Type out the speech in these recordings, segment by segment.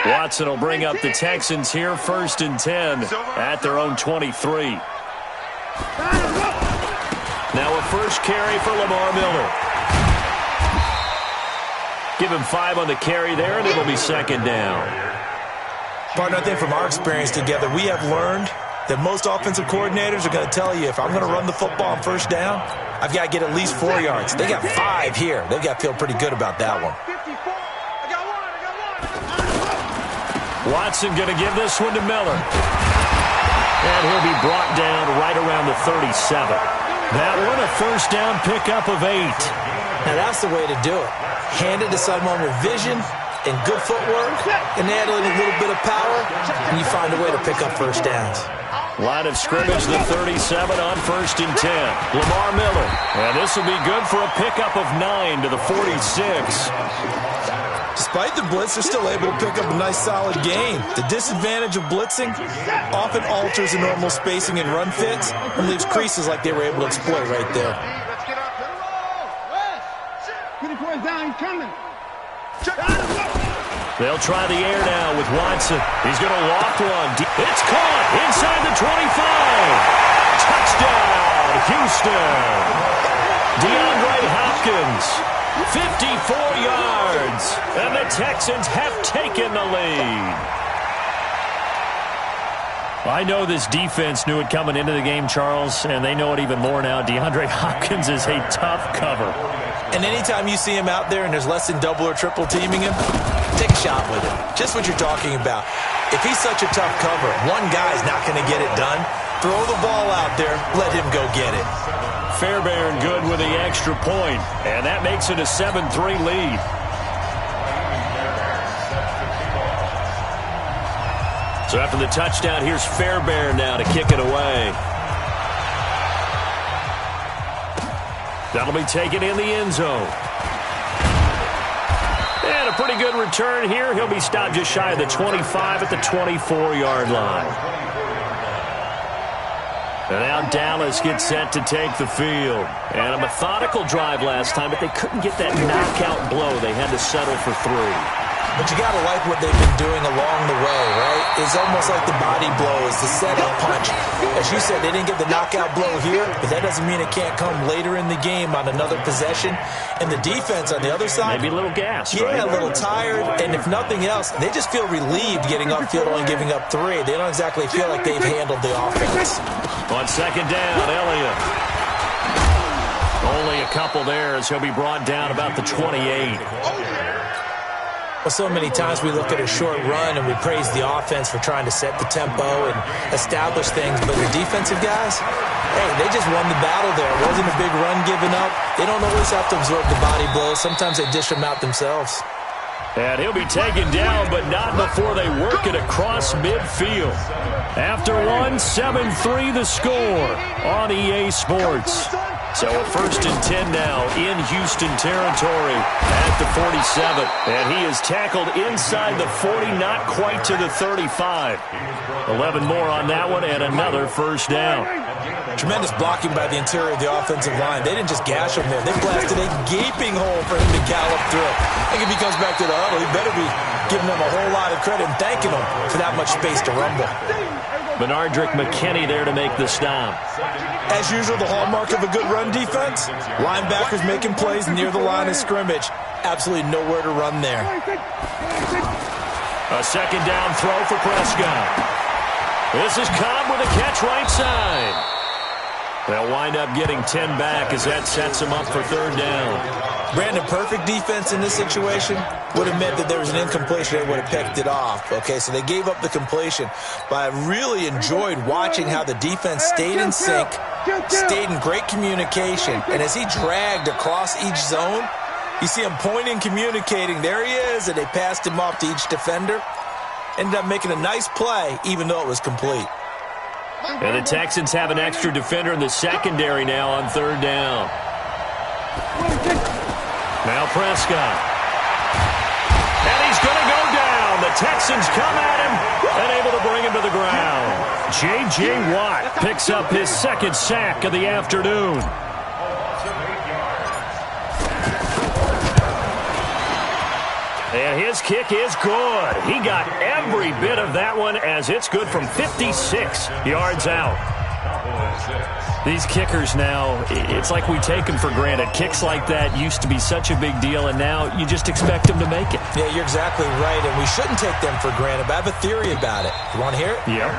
Watson will bring up the Texans here, 1st and 10 at their own 23. Now a first carry for Lamar Miller. Give him 5 on the carry there, and it'll be 2nd down. Partner, I think from our experience together, we have learned that most offensive coordinators are going to tell you, if I'm going to run the football on 1st down, I've got to get at least 4 yards. They got 5 here. They've got to feel pretty good about that one. Watson going to give this one to Miller. And he'll be brought down right around the 37. That one a 1st down pickup of 8. Now that's the way to do it. Hand it to someone with vision and good footwork, and add in a little bit of power, and you find a way to pick up 1st downs. Line of scrimmage, the 37 on 1st and 10. Lamar Miller. And this will be good for a pickup of 9 to the 46. Despite the blitz, they're still able to pick up a nice solid gain. The disadvantage of blitzing often alters the normal spacing and run fits and leaves creases like they were able to exploit right there. They'll try the air now with Watson. He's going to loft one. It's caught inside the 25. Touchdown, Houston. DeAndre Hopkins. 54 yards, and the Texans have taken the lead. I know this defense knew it coming into the game, Charles, and they know it even more now. DeAndre Hopkins is a tough cover. And anytime you see him out there and there's less than double or triple teaming him, take a shot with him. Just what you're talking about. If he's such a tough cover, one guy's not going to get it done. Throw the ball out there, let him go get it. Fairbairn good with the extra point, and that makes it a 7-3 lead. So after the touchdown, here's Fairbairn now to kick it away. That'll be taken in the end zone. And a pretty good return here. He'll be stopped just shy of the 25 at the 24-yard line. And now Dallas gets set to take the field. And a methodical drive last time, but they couldn't get that knockout blow. They had to settle for 3. But you got to like what they've been doing along the way, right? It's almost like the body blow is the setup punch. As you said, they didn't get the knockout blow here, but that doesn't mean it can't come later in the game on another possession. And the defense on the other side, maybe a little gas, yeah, right? A little tired. And if nothing else, they just feel relieved getting upfield, only giving up 3. They don't exactly feel like they've handled the offense. On 2nd down, Elliott. Only a couple there as he'll be brought down about the 28. Well, so many times we look at a short run and we praise the offense for trying to set the tempo and establish things, but the defensive guys, hey, they just won the battle there. It wasn't a big run given up. They don't always have to absorb the body blows. Sometimes they dish them out themselves. And he'll be taken down, but not before they work it across midfield. After one, 7-3 the score on EA Sports. So a 1st and 10 now in Houston territory at the 47. And he is tackled inside the 40, not quite to the 35. 11 more on that one and another 1st down. Tremendous blocking by the interior of the offensive line. They didn't just gash him there. They blasted a gaping hole for him to gallop through. I think if he comes back to the huddle, he better be giving them a whole lot of credit and thanking them for that much space to rumble. Benardrick McKinney there to make the stop. As usual, the hallmark of a good run defense, linebackers making plays near the line of scrimmage. Absolutely nowhere to run there. A 2nd down throw for Prescott. This is Cobb with a catch right side. They'll wind up getting 10 back as that sets them up for 3rd down. Brandon, perfect defense in this situation would have meant that there was an incompletion. They would have picked it off. Okay, so they gave up the completion. But I really enjoyed watching how the defense stayed in sync, stayed in great communication. And as he dragged across each zone, you see him pointing, communicating. There he is, and they passed him off to each defender. Ended up making a nice play, even though it was complete. And the Texans have an extra defender in the secondary now on 3rd down. Now Prescott. And he's going to go down. The Texans come at him and able to bring him to the ground. J.J. Watt picks up his 2nd sack of the afternoon. And his kick is good. He got every bit of that one as it's good from 56 yards out. These kickers now, it's like we take them for granted. Kicks like that used to be such a big deal, and now you just expect them to make it. Yeah, you're exactly right, and we shouldn't take them for granted, but I have a theory about it. You want to hear it? Yeah.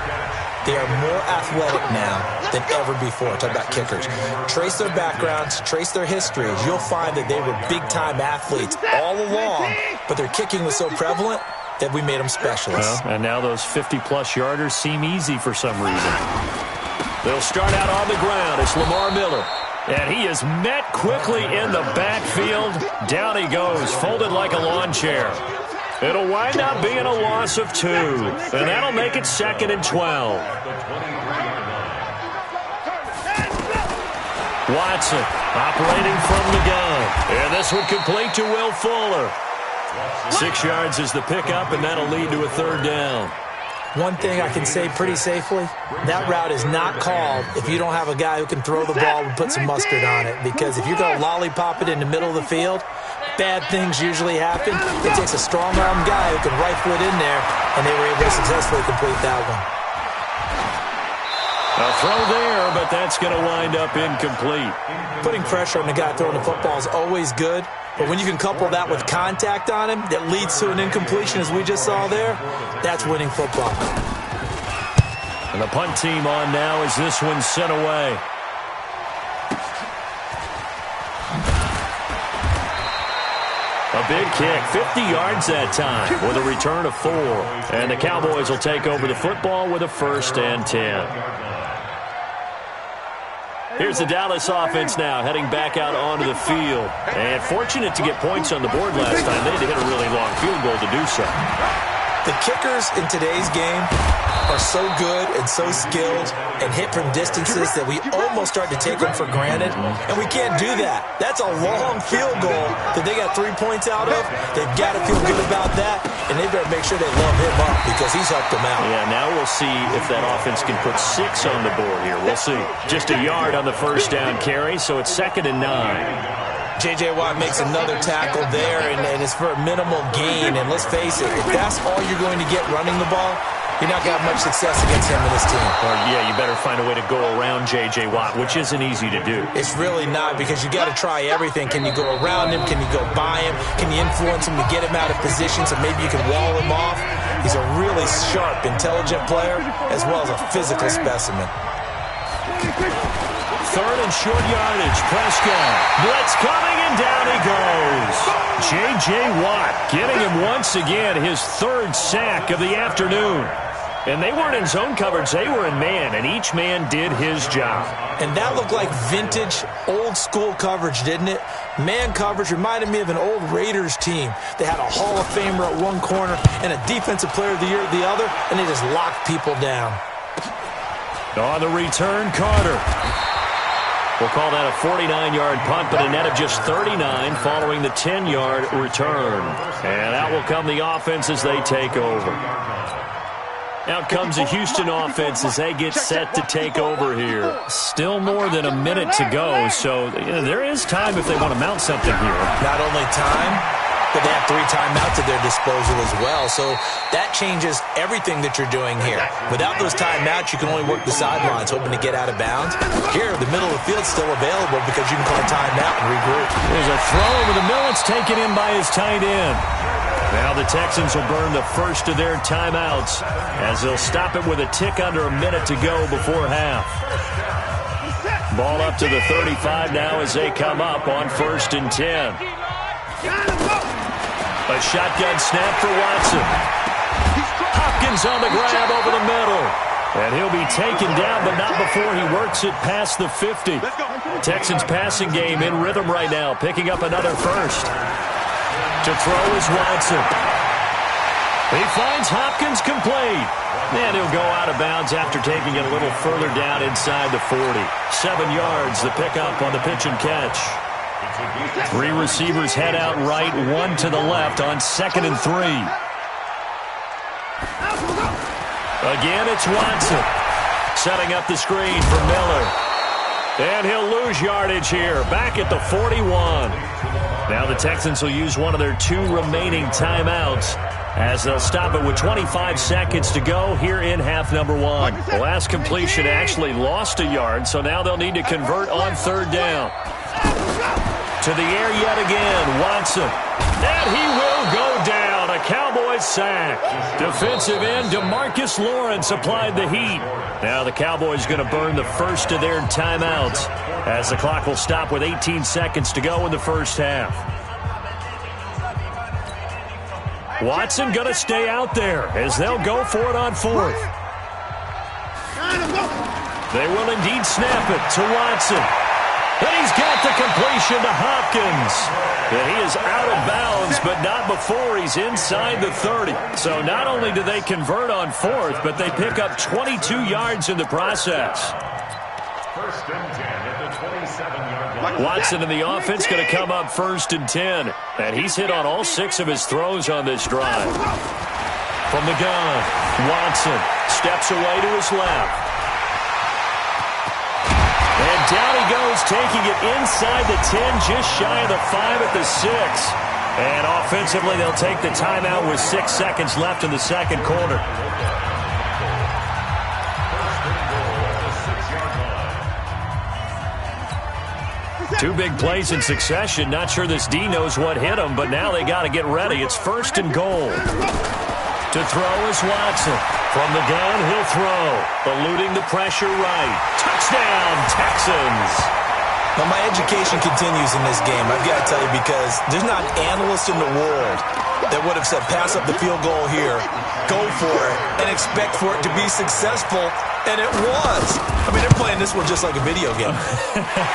They are more athletic now than ever before. Talk about kickers. Trace their backgrounds, trace their histories. You'll find that they were big-time athletes all along, but their kicking was so prevalent that we made them specialists. Well, and now those 50-plus yarders seem easy for some reason. They'll start out on the ground. It's Lamar Miller. And he is met quickly in the backfield. Down he goes, folded like a lawn chair. It'll wind up being a loss of 2. And that'll make it 2nd and 12. Watson operating from the gun. And this one complete to Will Fuller. 6 yards is the pickup, and that'll lead to a 3rd down. One thing I can say pretty safely, that route is not called if you don't have a guy who can throw the ball and put some mustard on it. Because if you're going to lollipop it in the middle of the field, bad things usually happen. It takes a strong-arm guy who can rifle it in there, and they were able to successfully complete that one. A throw there, but that's going to wind up incomplete. Putting pressure on the guy throwing the football is always good, but when you can couple that with contact on him that leads to an incompletion, as we just saw there, that's winning football. And the punt team on now as this one's sent away. A big kick, 50 yards that time with a return of 4. And the Cowboys will take over the football with a 1st and 10. Here's the Dallas offense now heading back out onto the field. And fortunate to get points on the board last time. They had to hit a really long field goal to do so. The kickers in today's game are so good and so skilled and hit from distances that we almost start to take them for granted, and we can't do that. That's a long field goal that they got 3 points out of. They've got to feel good about that, and they better make sure they love him up because he's helped them out. Yeah, now we'll see if that offense can put 6 on the board here. We'll see. Just a yard on the 1st down carry, so it's 2nd and 9. J.J. Watt makes another tackle there, and it's for a minimal gain. And let's face it, if that's all you're going to get running the ball, you're not going to have much success against him and his team. Or, yeah, you better find a way to go around J.J. Watt, which isn't easy to do. It's really not, because you got to try everything. Can you go around him? Can you go by him? Can you influence him to get him out of position so maybe you can wall him off? He's a really sharp, intelligent player, as well as a physical specimen. 3rd and short yardage. Prescott. Blitz coming, and down he goes. J.J. Watt getting him once again his 3rd sack of the afternoon. And they weren't in zone coverage. They were in man, and each man did his job. And that looked like vintage, old-school coverage, didn't it? Man coverage reminded me of an old Raiders team. They had a Hall of Famer at one corner and a Defensive Player of the Year at the other, and they just locked people down. On the return, Carter. We'll call that a 49-yard punt, but a net of just 39 following the 10-yard return. And out will come the offense as they take over. Out comes the Houston offense as they get set to take over here. Still more than a minute to go, so there is time if they want to mount something here. Not only time, but they have 3 timeouts at their disposal as well. So that changes everything that you're doing here. Without those timeouts, you can only work the sidelines, hoping to get out of bounds. Here, the middle of the field's still available because you can call a timeout and regroup. There's a throw over the middle. It's taken in by his tight end. Now the Texans will burn the first of their timeouts as they'll stop it with a tick under a minute to go before half. Ball up to the 35 now as they come up on 1st and 10. A shotgun snap for Watson. Hopkins on the grab over the middle. And he'll be taken down, but not before he works it past the 50. Texans passing game in rhythm right now, picking up another 1st. To throw is Watson. He finds Hopkins complete. And he'll go out of bounds after taking it a little further down inside the 40. 7 yards, the pickup on the pitch and catch. 3 receivers head out right, 1 to the left on 2nd and 3. Again, it's Watson. Setting up the screen for Miller. And he'll lose yardage here, back at the 41. Now the Texans will use one of their 2 remaining timeouts as they'll stop it with 25 seconds to go here in half number 1. The last completion actually lost a yard, so now they'll need to convert on 3rd down. To the air yet again, Watson. And he will go down, a Cowboys sack. Defensive end DeMarcus Lawrence applied the heat. Now the Cowboys going to burn the first of their timeouts as the clock will stop with 18 seconds to go in the first half. Watson going to stay out there as they'll go for it on 4th. They will indeed snap it to Watson. And he's got the completion to Hopkins. And he is out of bounds, but not before he's inside the 30. So not only do they convert on 4th, but they pick up 22 yards in the process. First and 10 at the 27-yard line. Watson in the offense going to come up 1st and 10. And he's hit on all 6 of his throws on this drive. From the gun, Watson steps away to his left. And down he goes, taking it inside the 10, just shy of the 5 at the 6. And offensively, they'll take the timeout with 6 seconds left in the second quarter. Two big plays in succession. Not sure this D knows what hit him, but now they got to get ready. It's 1st and goal. To throw is Watson. From the gun, he'll throw. Eluding the pressure right. Touchdown, Texans. Now, my education continues in this game, I've got to tell you, because there's not an analyst in the world that would have said pass up the field goal here, go for it, and expect for it to be successful, and it was. I mean, they're playing this one just like a video game.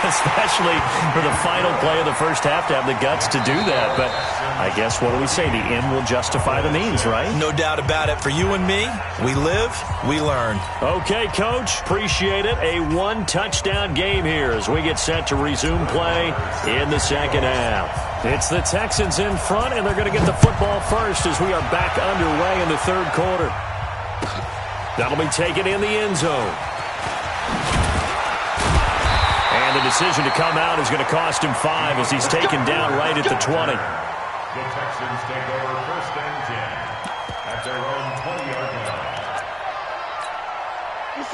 Especially for the final play of the first half to have the guts to do that. But I guess, what do we say? The end will justify the means, right? No doubt about it. For you and me, we live, we learn. Okay, Coach. Appreciate it. A 1-touchdown game here as we get set to resume play in the second half. It's the Texans in front, and they're going to get the football first as we are back underway in the third quarter. That'll be taken in the end zone. And the decision to come out is going to cost him 5 as he's taken down right at the 20. The Texans take over 1st and 10 at their own 20-yard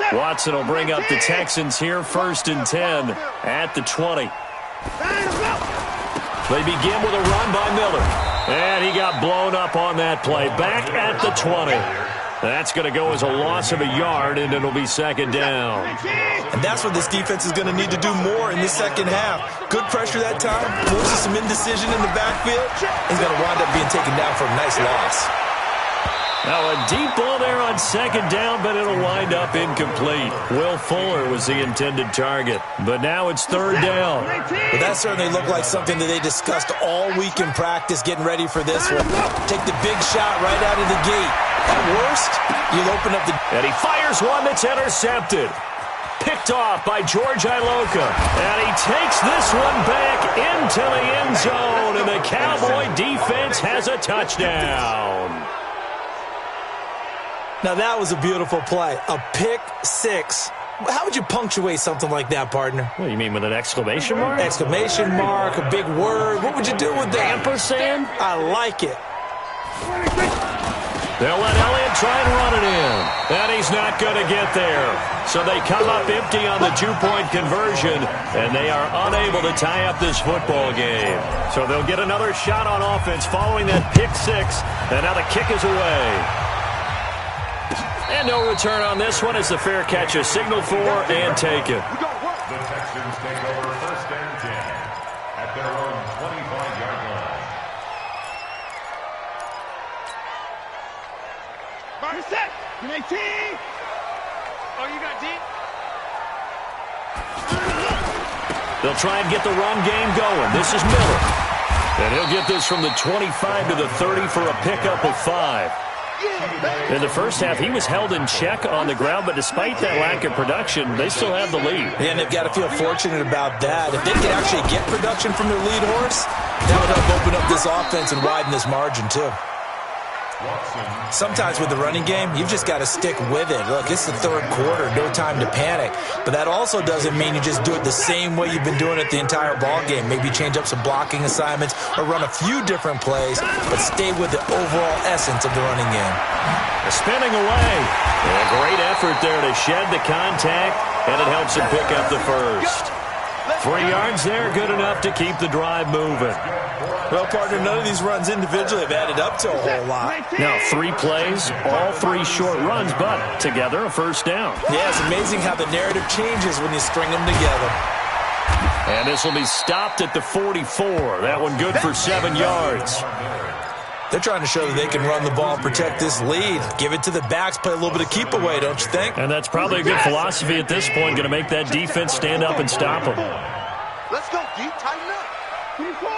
line. Watson will bring up the Texans here 1st and 10 at the 20. They begin with a run by Miller. And he got blown up on that play. Back at the 20. That's going to go as a loss of a yard, and it'll be 2nd down. And that's what this defense is going to need to do more in the second half. Good pressure that time, forces some indecision in the backfield. He's going to wind up being taken down for a nice loss. Now a deep ball there on 2nd down, but it'll wind up incomplete. Will Fuller was the intended target, but now it's 3rd down. But that certainly looked like something that they discussed all week in practice, getting ready for this one. Take the big shot right out of the gate. At worst, you'll open up the... And he fires one that's intercepted. Picked off by George Iloka. And he takes this one back into the end zone, and the Cowboy defense has a touchdown. Now, that was a beautiful play. A pick 6. How would you punctuate something like that, partner? What do you mean, with an exclamation mark? Exclamation mark, a big word. What would you do with that? Ampersand? I like it. They'll let Elliott try and run it in. And he's not going to get there. So they come up empty on the 2-point conversion, and they are unable to tie up this football game. So they'll get another shot on offense following that pick 6, and now the kick is away. And no return on this one as the fair catch is signaled for and taken. The Texans take over 1st and 10 at their own 25-yard line. Mark set. You make T. Oh, you got D. They'll try and get the run game going. This is Miller. And he'll get this from the 25 to the 30 for a pickup of 5. In the first half, he was held in check on the ground, but despite that lack of production, they still have the lead. And they've got to feel fortunate about that. If they could actually get production from their lead horse, that would help open up this offense and widen this margin, too. Sometimes with the running game, you've just got to stick with it. Look, it's the third quarter, no time to panic. But that also doesn't mean you just do it the same way you've been doing it the entire ball game. Maybe change up some blocking assignments or run a few different plays, but stay with the overall essence of the running game. Spinning away. A great effort there to shed the contact, and it helps him pick up the first. 3 yards there, good enough to keep the drive moving. Well, partner, none of these runs individually have added up to a whole lot. Now 3 plays, all 3 short runs, but together a first down. Yeah, it's amazing how the narrative changes when you string them together. And this will be stopped at the 44. That one good for 7 yards. They're trying to show that they can run the ball and protect this lead. Give it to the backs, play a little bit of keep away, don't you think? And that's probably a good philosophy at this point, going to make that defense stand up and stop them. Let's go, D. Tighten up. 24.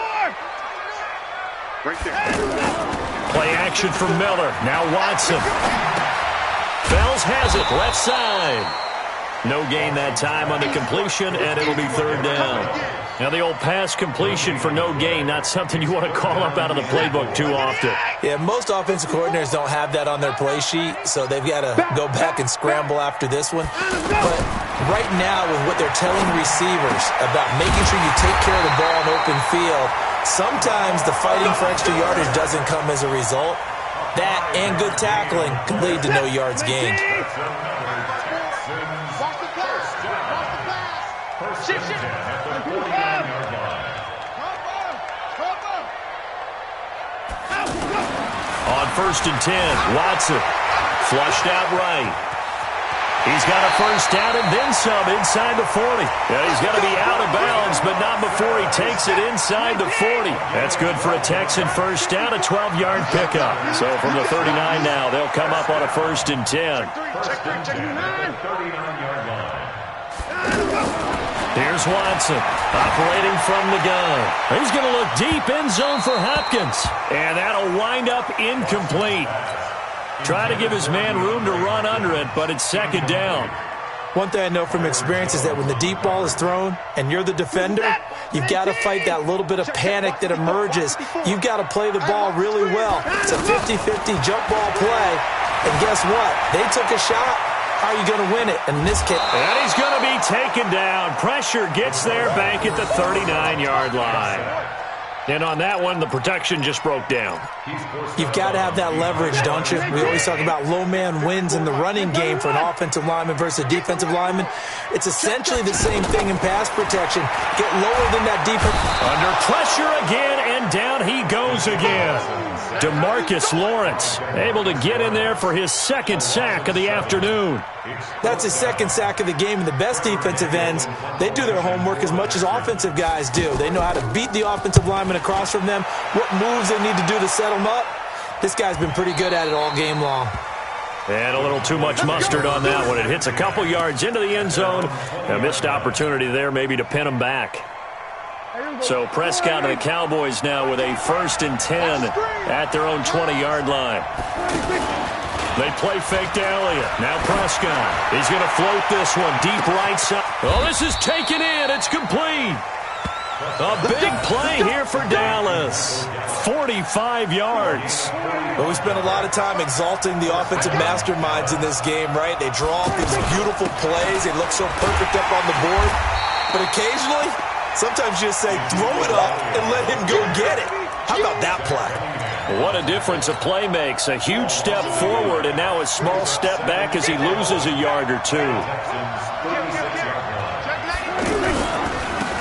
Right there. Play action from Miller. Now Watson. Fells has it, left side. No gain that time on the completion, and it'll be third down. Now the old pass completion for no gain, not something you want to call up out of the playbook too often. Yeah, most offensive coordinators don't have that on their play sheet, so they've got to go back and scramble after this one. But right now, with what they're telling receivers about making sure you take care of the ball in open field, sometimes the fighting for extra yardage doesn't come as a result. That and good tackling can lead to no yards gained. On 1st and 10, Watson flushed out right. He's got a first down and then some inside the 40. Yeah, he's got to be out of bounds, but not before he takes it inside the 40. That's good for a Texan first down, a 12-yard pickup. So from the 39 now, they'll come up on a 1st and 10. Here's Watson, operating from the gun. He's going to look deep end zone for Hopkins. And that'll wind up incomplete. Try to give his man room to run under it, but it's second down. One thing I know from experience is that when the deep ball is thrown and you're the defender, you've got to fight that little bit of panic that emerges. You've got to play the ball really well. It's a 50-50 jump ball play. And guess what? They took a shot. How are you going to win it? And in this case, and he's going to be taken down. Pressure gets there back at the 39-yard line. And on that one, the protection just broke down. You've got to have that leverage, don't you? We always talk about low man wins in the running game for an offensive lineman versus a defensive lineman. It's essentially the same thing in pass protection. Get lower than that defense. Under pressure again, and down he goes again. DeMarcus Lawrence able to get in there for his second sack of the afternoon. That's his second sack of the game, and the best defensive ends, they do their homework as much as offensive guys do. They know how to beat the offensive lineman across from them, what moves they need to do to set them up. This guy's been pretty good at it all game long. And a little too much mustard on that one. It hits a couple yards into the end zone. A missed opportunity there maybe to pin him back. So Prescott and the Cowboys now with a 1st and 10 at their own 20-yard line. They play fake to Elliott. Now Prescott. He's going to float this one deep right side. Oh, this is taken in. It's complete. A big play here for Dallas. 45 yards. But we spent a lot of time exalting the offensive masterminds in this game, right? They draw up these beautiful plays. They look so perfect up on the board. But occasionally, sometimes you just say, throw it up and let him go get it. How about that play? What a difference a play makes. A huge step forward and now a small step back as he loses a yard or two.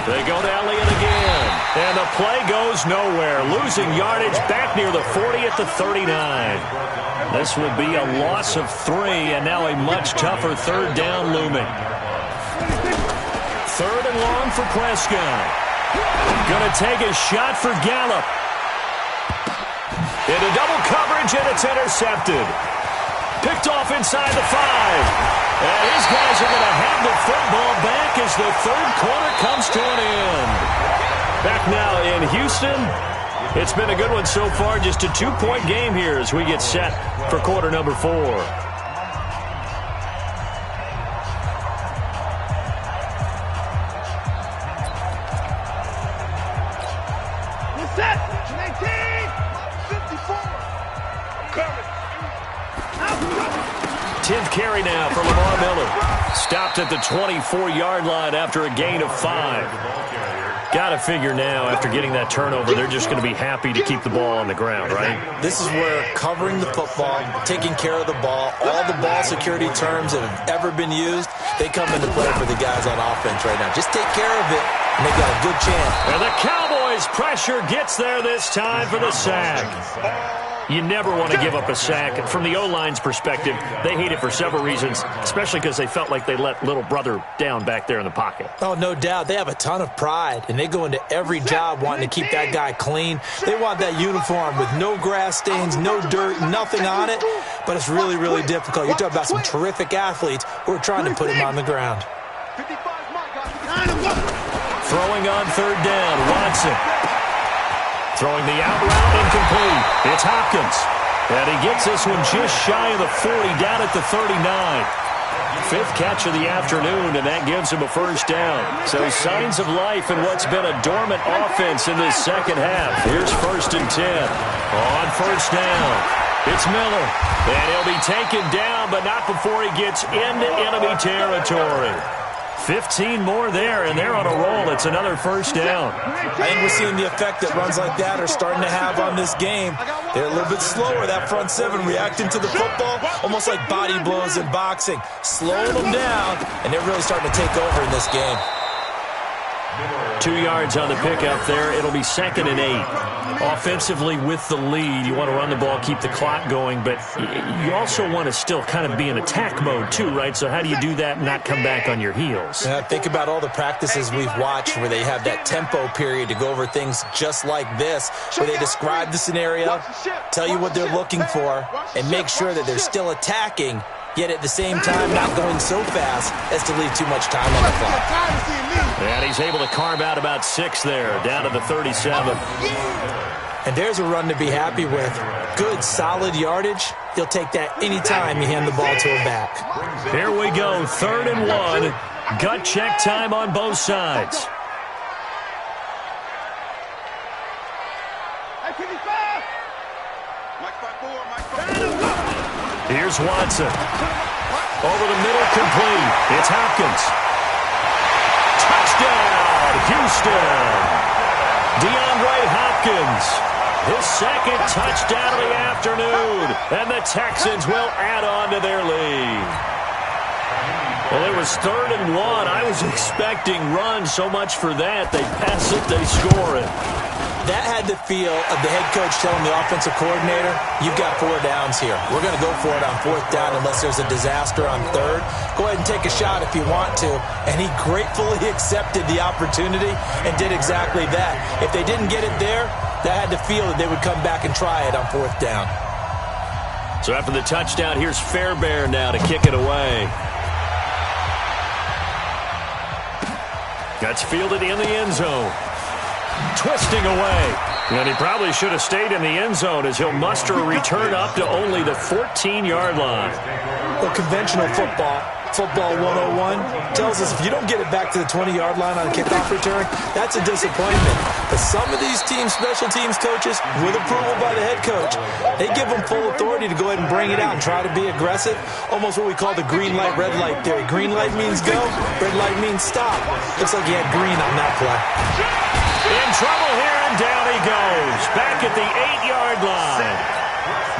They go to Elliott again. And the play goes nowhere. Losing yardage back near the 40 at the 39. This will be a loss of 3 and now a much tougher third down looming. 3rd and long for Prescott. Going to take a shot for Gallup. Into double coverage, and it's intercepted. Picked off inside the 5. And these guys are going to have the football back as the third quarter comes to an end. Back now in Houston. It's been a good one so far. Just a 2-point game here as we get set for quarter number 4. Set. 19. 54. Go. 10th carry now for Lamar Miller. Stopped at the 24-yard line after a gain of 5. Got to figure now, after getting that turnover, they're just going to be happy to keep the ball on the ground, right? This is where covering the football, taking care of the ball, all the ball security terms that have ever been used, they come into play for the guys on offense right now. Just take care of it, and they got a good chance. And the Cowboys' pressure gets there this time for the sack. You never want to give up a sack. From the O-line's perspective, they hate it for several reasons, especially because they felt like they let little brother down back there in the pocket. Oh, no doubt. They have a ton of pride, and they go into every job wanting to keep that guy clean. They want that uniform with no grass stains, no dirt, nothing on it, but it's really, really difficult. You're talking about some terrific athletes who are trying to put him on the ground. Throwing on third down, Watson. Throwing the out route, incomplete. It's Hopkins. And he gets this one just shy of the 40, down at the 39. 5th catch of the afternoon, and that gives him a first down. So signs of life in what's been a dormant offense in this second half. Here's 1st and 10. On first down, it's Miller. And he'll be taken down, but not before he gets into enemy territory. 15 more there, and they're on a roll. It's another first down. I think we're seeing the effect that runs like that are starting to have on this game. They're a little bit slower, that front seven, reacting to the football, almost like body blows in boxing, slowing them down, and they're really starting to take over in this game. 2 yards on the pickup there. It'll be 2nd and 8. Offensively with the lead, you want to run the ball, keep the clock going, but you also want to still kind of be in attack mode too, right? So how do you do that and not come back on your heels? Think about all the practices we've watched where they have that tempo period to go over things just like this, where they describe the scenario, tell you what they're looking for, and make sure that they're still attacking, yet at the same time not going so fast as to leave too much time on the clock. And he's able to carve out about 6 there, down to the 37. And there's a run to be happy with. Good, solid yardage. He'll take that anytime you hand the ball to him back. Here we go, 3rd and 1. Gut check time on both sides. Here's Watson. Over the middle, complete. It's Hopkins. Touchdown, Houston. DeAndre Hopkins. His 2nd touchdown of the afternoon. And the Texans will add on to their lead. Well, it was 3rd and 1. I was expecting run, so much for that. They pass it, they score it. That had the feel of the head coach telling the offensive coordinator, you've got 4 downs here. We're going to go for it on 4th down unless there's a disaster on 3rd. Go ahead and take a shot if you want to. And he gratefully accepted the opportunity and did exactly that. If they didn't get it there, that had the feel that they would come back and try it on 4th down. So after the touchdown, here's Fairbairn now to kick it away. That's fielded in the end zone. Twisting away. And he probably should have stayed in the end zone as he'll muster a return up to only the 14-yard line. Well, conventional football 101, tells us if you don't get it back to the 20-yard line on a kickoff return, that's a disappointment. But some of these special teams coaches, with approval by the head coach, they give them full authority to go ahead and bring it out and try to be aggressive. Almost what we call the green light, red light theory. Green light means go, red light means stop. Looks like he had green on that play. In trouble here, and down he goes. Back at the 8-yard line.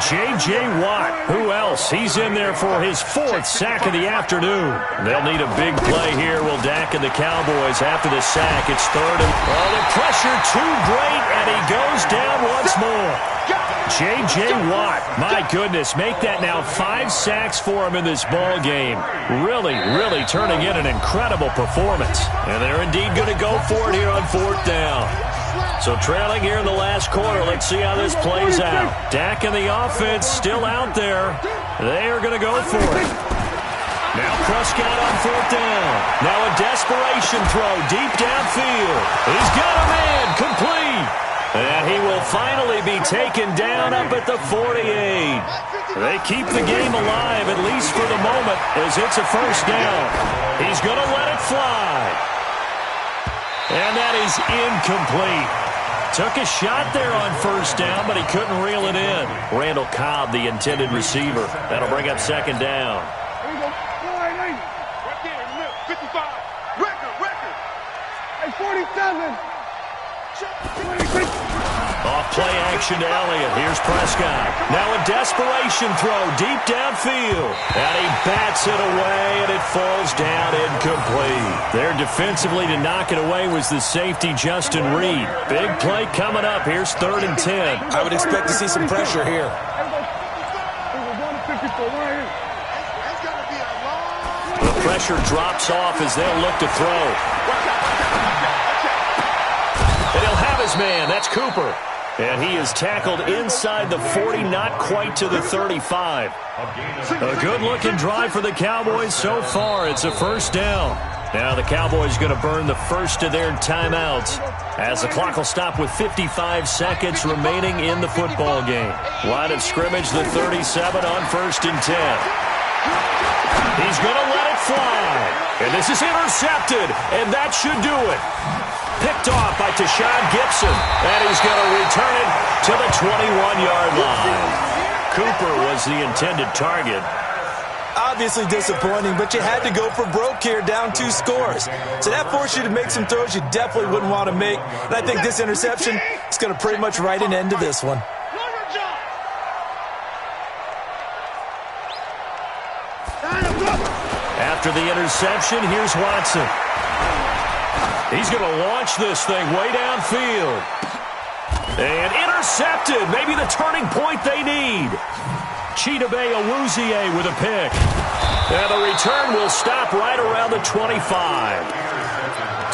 J.J. Watt, who else? He's in there for his 4th sack of the afternoon. They'll need a big play here, will Dak and the Cowboys after the sack. It's 3rd and... Oh, the pressure too great, and he goes down once more. J.J. Watt, my goodness, make that now 5 sacks for him in this ball game. Really, really turning in an incredible performance. And they're indeed going to go for it here on 4th down. So trailing here in the last quarter, let's see how this plays out. Dak and the offense still out there. They are going to go for it. Now Prescott on 4th down. Now a desperation throw deep downfield. He's got a man, complete. And he will finally be taken down up at the 48. They keep the game alive, at least for the moment, as it's a first down. He's going to let it fly. And that is incomplete. Took a shot there on first down, but he couldn't reel it in. Randall Cobb, the intended receiver. That'll bring up second down. There you go. Right there in the middle. 55. Record. Hey, 47. 26. Off play action to Elliott. Here's Prescott. Now a desperation throw deep downfield. And he bats it away, and it falls down incomplete. There defensively to knock it away was the safety, Justin Reed. Big play coming up. Here's 3rd and 10. I would expect to see some pressure here. The pressure drops off as they'll look to throw. And he'll have his man. That's Cooper. And he is tackled inside the 40, not quite to the 35. A good-looking drive for the Cowboys so far. It's a first down. Now the Cowboys going to burn the first of their timeouts as the clock will stop with 55 seconds remaining in the football game. Line of scrimmage, the 37 on 1st and 10. He's going to let it fly. And this is intercepted, and that should do it. Picked off by Tashawn Gibson, and he's going to return it to the 21-yard line. Cooper was the intended target. Obviously disappointing, but you had to go for broke here, down 2 scores. So that forced you to make some throws you definitely wouldn't want to make. And I think this interception is going to pretty much write an end to this one. After the interception, here's Watson. He's going to launch this thing way downfield. And intercepted. Maybe the turning point they need. Chidobe Awuzie with a pick. And the return will stop right around the 25.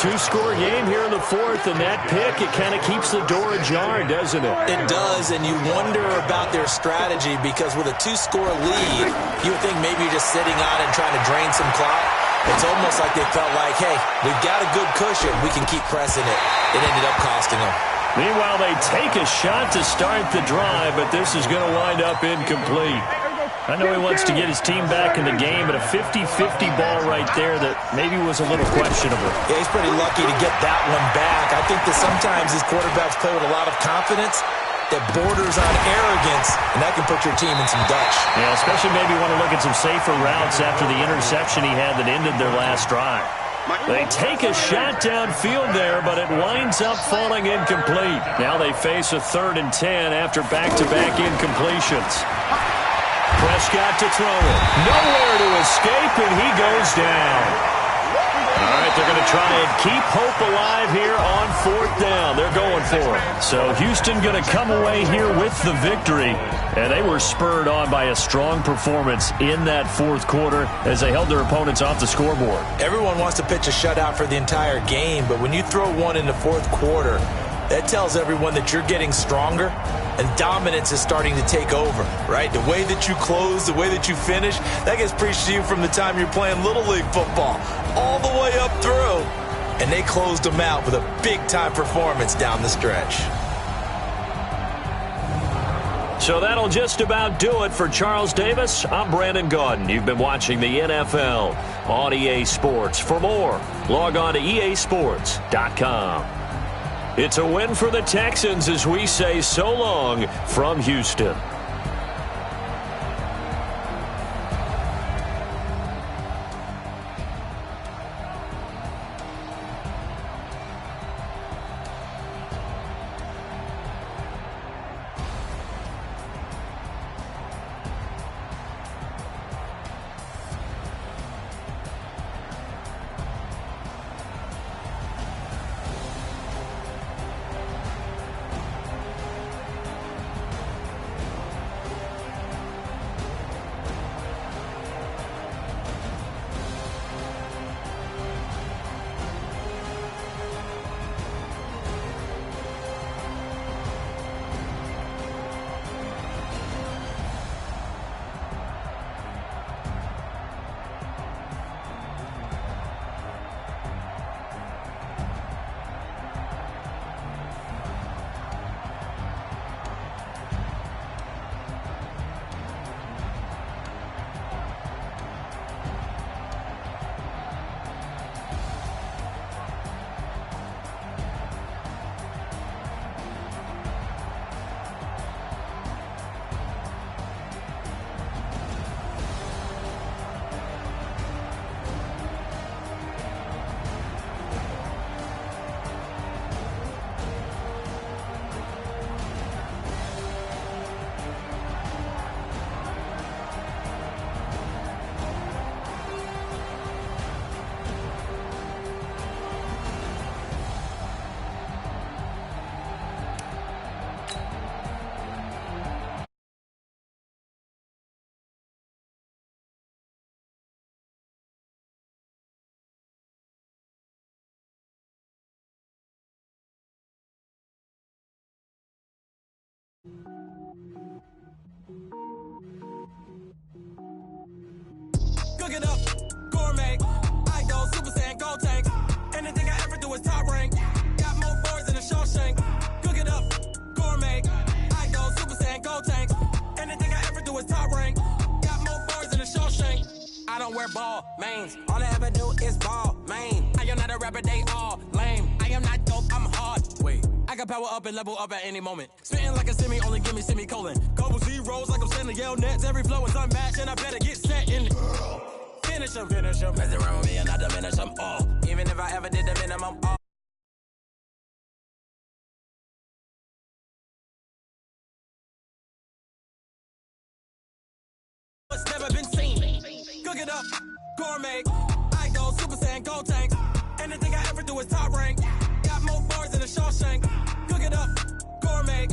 2-score game here in the 4th, and that pick, it kind of keeps the door ajar, doesn't it? It does, and you wonder about their strategy because with a 2-score lead, you would think maybe you're just sitting on and trying to drain some clock. It's almost like they felt like, hey, we've got a good cushion. We can keep pressing it. It ended up costing them. Meanwhile, they take a shot to start the drive, but this is going to wind up incomplete. I know he wants to get his team back in the game, but a 50-50 ball right there that maybe was a little questionable. Yeah, he's pretty lucky to get that one back. I think that sometimes these quarterbacks play with a lot of confidence that borders on arrogance, and that can put your team in some Dutch. Yeah, especially maybe want to look at some safer routes after the interception he had that ended their last drive. They take a shot downfield there, but it winds up falling incomplete. Now they face a 3rd and 10 after back-to-back incompletions. Prescott to throw it. Nowhere to escape, and he goes down. All right, they're going to try and keep hope alive here on 4th down. They're going for it. So Houston going to come away here with the victory. And they were spurred on by a strong performance in that 4th quarter as they held their opponents off the scoreboard. Everyone wants to pitch a shutout for the entire game, but when you throw one in the 4th quarter, that tells everyone that you're getting stronger and dominance is starting to take over, right? The way that you close, the way that you finish, that gets preached to you from the time you're playing Little League football all the way up through. And they closed them out with a big-time performance down the stretch. So that'll just about do it for Charles Davis. I'm Brandon Gaudin. You've been watching the NFL on EA Sports. For more, log on to easports.com. It's a win for the Texans as we say so long from Houston. Cook it up, gourmet. I go Super Saiyan, gold tank. Anything I ever do is top rank. Got more boards than a Shawshank. Cook it up, gourmet. I go Super Saiyan, gold tank. Anything I ever do is top rank. Got more boards than a Shawshank. I don't wear ball mains. All I ever do is ball main. I am not a rapper, they all lame. I am not dope, I'm hard. Wait, I can power up and level up at any moment. Spitting like a semi, only give me semicolon. Couple zeros like I'm sending yell nets. Every flow is unmatched and I better get set in. Finish them, finish them. Mess around with me and I diminish them all. Even if I ever did the minimum, all. It's never been seen. Cook it up, gourmet. I go Super Saiyan, gold tank. Anything I ever do is top rank. Got more bars than a Shawshank. Cook it up, gourmet.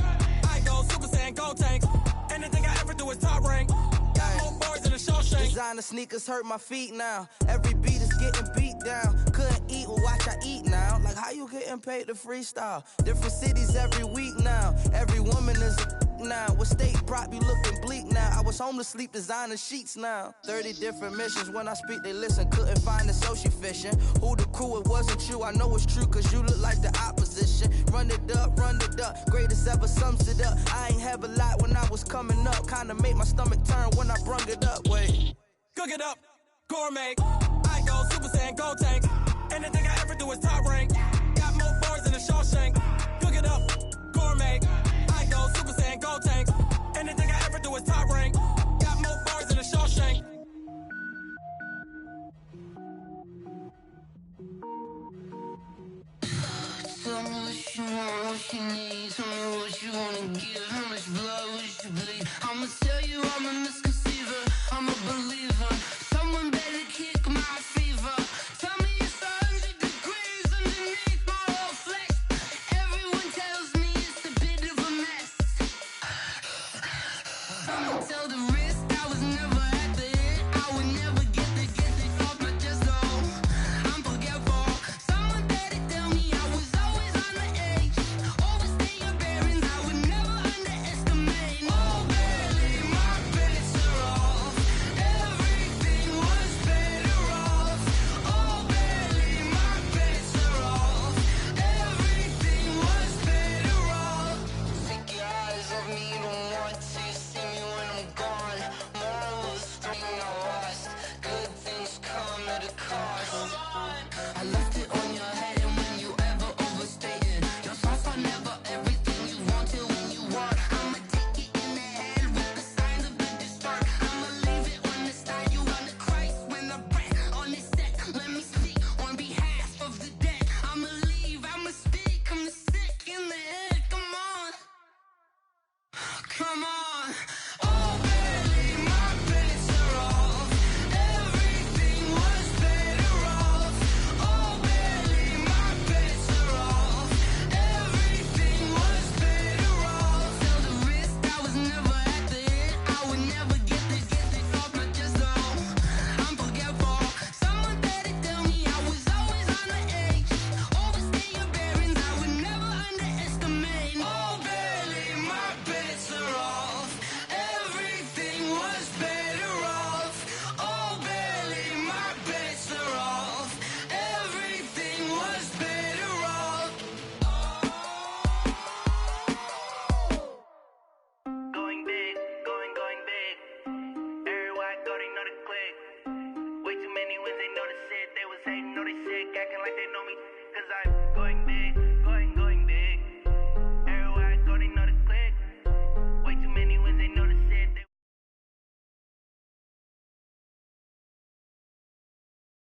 I go Super Saiyan, gold tank. Anything I ever do is top rank. Got more bars than a Shawshank. Designer sneakers hurt my feet now. Every beat is getting beat down. Couldn't eat, well watch I eat now. Like how you getting paid to freestyle? Different cities every week now. Every woman is a now. What state prop you looking bleak now? I was home to sleep, designer sheets now. 30 different missions. When I speak, they listen. Couldn't find it, so she fishing. Who the crew? It wasn't you. I know it's true, cause you look like the opposition. Run it up, run it up. Greatest ever sums it up. I ain't have a lot when I was coming up. Kinda made my stomach turn when I brung it up. Wait. Cook it up, gourmet. I go Super Saiyan, gold tank. Anything I ever do is top rank. Got more bars than a Shawshank. Cook it up, gourmet. I go Super Saiyan, gold tank. Anything I ever do is top rank. Got more bars than a Shawshank. Tell me what you want, what you need. Tell me what you wanna give. How much blood would you bleed? I'ma tell you I'm a misconceiver. I'm a believer. Someone better kick my fever. Tell me it's 100 degrees underneath my whole flesh. Everyone tells me it's a bit of a mess. I'ma tell the risk I was never at the end. I would never get this off my chest. Oh, I'm forgetful. Someone better tell me I was always on the edge. Overstay your bearings. I would never underestimate. Oh, barely my bets are off. Everything was better off. Oh, barely my bets are off. Everything was better off. Take your eyes off me, don't want to see me when I'm gone. Moral of the story I lost. Good things come at a cost. I left it on your head, and when you ever overstated, your thoughts are never everything you wanted when you want. I'ma take it in the head with the signs of the distort. I'ma leave it on the side. You on the Christ when I breath on this set. Let me speak on behalf of the dead. I'ma leave, I'ma speak. I'm sick in the head. Come on, come on. Oh, barely my bets are off. Everything was better off. Oh, barely my bets are off. Everything was better off. Tell the risk I was never at the end. I would never get this off my chest. Oh, I'm forgetful. Someone better tell me I was always on the edge. Overstay your bearings. I would never underestimate. Oh, barely my bets are off. Everything was better off. Oh, barely my bets are off. Everything was better off. Going big, going big. Everywhere I go, they know the click. Way too many wins, they know the shit. They was hating, know they sick, acting like they know me. Cause I